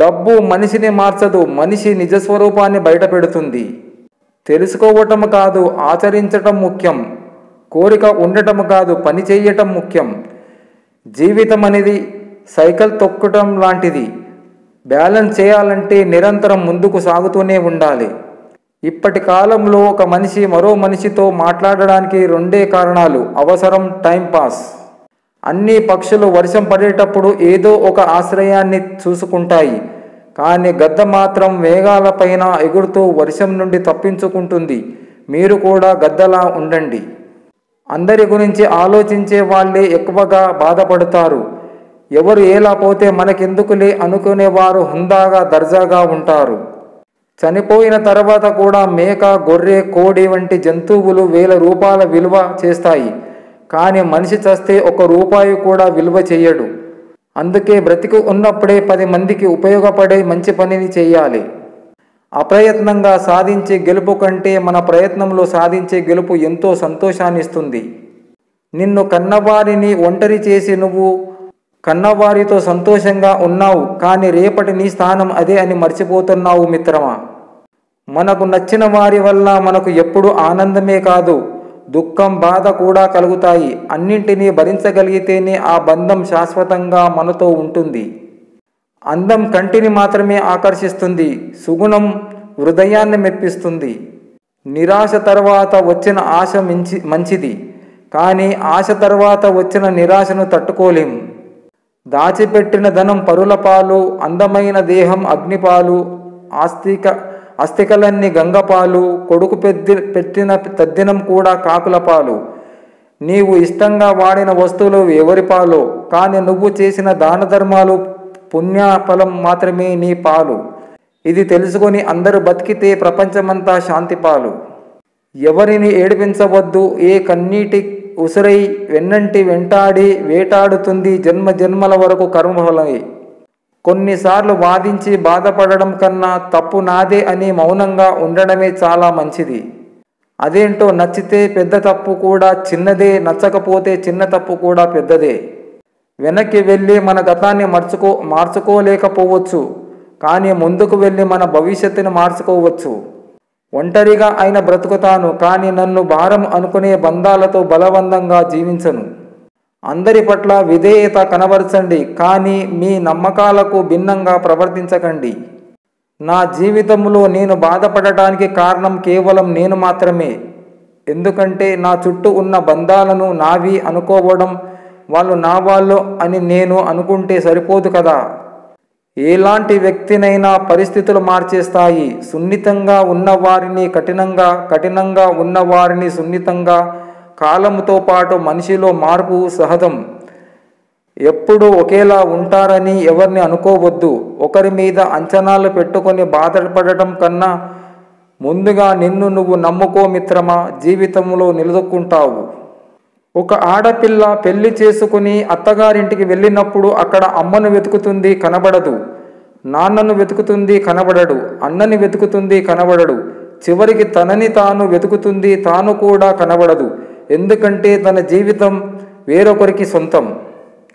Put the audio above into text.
డబ్బు మనిషిని మార్చదు, మనిషి నిజస్వరూపాన్ని బయటపెడుతుంది. తెలుసుకోవటం కాదు, ఆచరించటం ముఖ్యం. కోరిక ఉండటం కాదు, పని చేయటం ముఖ్యం. జీవితం అనేది సైకిల్ తొక్కటం లాంటిది. బ్యాలెన్స్ చేయాలంటే నిరంతరం ముందుకు సాగుతూనే ఉండాలి. ఇప్పటి కాలంలో ఒక మనిషి మరో మనిషితో మాట్లాడడానికి రెండే కారణాలు: అవసరం, టైంపాస్. అన్ని పక్షులు వర్షం పడేటప్పుడు ఏదో ఒక ఆశ్రయాన్ని చూసుకుంటాయి. కానీ గద్ద మాత్రం మేఘాలపైన ఎగురుతూ వర్షం నుండి తప్పించుకుంటుంది. మీరు కూడా గద్దలా ఉండండి. అందరి గురించి ఆలోచించే వాళ్ళే ఎక్కువగా బాధపడతారు. ఎవరు ఎలా పోతే మనకెందుకులే అనుకునేవారు హుందాగా దర్జాగా ఉంటారు. చనిపోయిన తర్వాత కూడా మేక, గొర్రె, కోడి వంటి జంతువులు వేల రూపాయల విలువ చేస్తాయి. కానీ మనిషి చస్తే ₹1 కూడా విలువ చేయడు. అందుకే బ్రతికి ఉన్నప్పుడే 10 మందికి ఉపయోగపడే మంచి పనిని చేయాలి. అప్రయత్నంగా సాధించే గెలుపు కంటే మన ప్రయత్నంలో సాధించే గెలుపు ఎంతో సంతోషాన్నిస్తుంది. నిన్ను కన్నవారిని ఒంటరి చేసి నువ్వు కన్నవారితో సంతోషంగా ఉన్నావు. కానీ రేపటి నీ స్థానం అదే అని మర్చిపోతున్నావు మిత్రమా. మనకు నచ్చిన వారి వల్ల మనకు ఎప్పుడు ఆనందమే కాదు, దుఃఖం, బాధ కూడా కలుగుతాయి. అన్నింటినీ భరించగలిగితేనే ఆ బంధం శాశ్వతంగా మనతో ఉంటుంది. అందం కంటిని మాత్రమే ఆకర్షిస్తుంది, సుగుణం హృదయాన్ని మెప్పిస్తుంది. నిరాశ తర్వాత వచ్చిన ఆశ మంచిది, కానీ ఆశ తర్వాత వచ్చిన నిరాశను తట్టుకోలేం. దాచిపెట్టిన ధనం పరుల పాలు, అందమైన దేహం అగ్నిపాలు, అస్థికలన్నీ గంగపాలు, కొడుకు పెట్టిన తద్దినం కూడా కాకుల పాలు. నీవు ఇష్టంగా వాడిన వస్తువులు ఎవరి పాలో, కానీ నువ్వు చేసిన దాన ధర్మాలు పుణ్యఫలం మాత్రమే నీ పాలు. ఇది తెలుసుకొని అందరూ బతికితే ప్రపంచమంతా శాంతి పాలు. ఎవరిని ఏడిపించవద్దు, ఏ కన్నీటి ఉసురై వెన్నంటి వెంటాడి వేటాడుతుంది జన్మ జన్మల వరకు కర్మఫలమే. కొన్నిసార్లు వాదించి బాధపడడం కన్నా తప్పు నాదే అని మౌనంగా ఉండడమే చాలా మంచిది. అదేంటో, నచ్చితే పెద్ద తప్పు కూడా చిన్నదే, నచ్చకపోతే చిన్న తప్పు కూడా పెద్దదే. వెనక్కి వెళ్ళి మన గతాన్ని మార్చుకోలేకపోవచ్చు, కానీ ముందుకు వెళ్ళి మన భవిష్యత్తుని మార్చుకోవచ్చు. ఒంటరిగా అయిన బ్రతుకుతాను, కానీ నన్ను భారం అనుకునే బంధాలతో బలవంతంగా జీవించను. అందరి పట్ల విధేయత కనబరచండి, కానీ మీ నమ్మకాలకు భిన్నంగా ప్రవర్తించకండి. నా జీవితంలో నేను బాధపడటానికి కారణం కేవలం నేను మాత్రమే. ఎందుకంటే నా చుట్టూ ఉన్న బంధాలను నావి అనుకోవడం, వాళ్ళు నా వాళ్ళు అని నేను అనుకుంటే సరిపోదు కదా. ఎలాంటి వ్యక్తినైనా పరిస్థితులు మార్చేస్తాయి. సున్నితంగా ఉన్నవారిని కఠినంగా, కఠినంగా ఉన్నవారిని సున్నితంగా. కాలంతో పాటు మనిషిలో మార్పు సహజం. ఎప్పుడూ ఒకేలా ఉంటారని ఎవరిని అనుకోవద్దు. ఒకరి మీద అంచనాలు పెట్టుకొని బాధపడటం కన్నా ముందుగా నిన్ను నువ్వు నమ్ముకో మిత్రమా, జీవితంలో నిలదొక్కుంటావు. ఒక ఆడపిల్ల పెళ్లి చేసుకుని అత్తగారింటికి వెళ్ళినప్పుడు అక్కడ అమ్మను వెతుకుతుంది, కనబడదు. నాన్నను వెతుకుతుంది, కనబడడు. అన్నని వెతుకుతుంది, కనబడడు. చివరికి తనని తాను వెతుకుతుంది, తాను కూడా కనబడదు. ఎందుకంటే తన జీవితం వేరొకరికి సొంతం.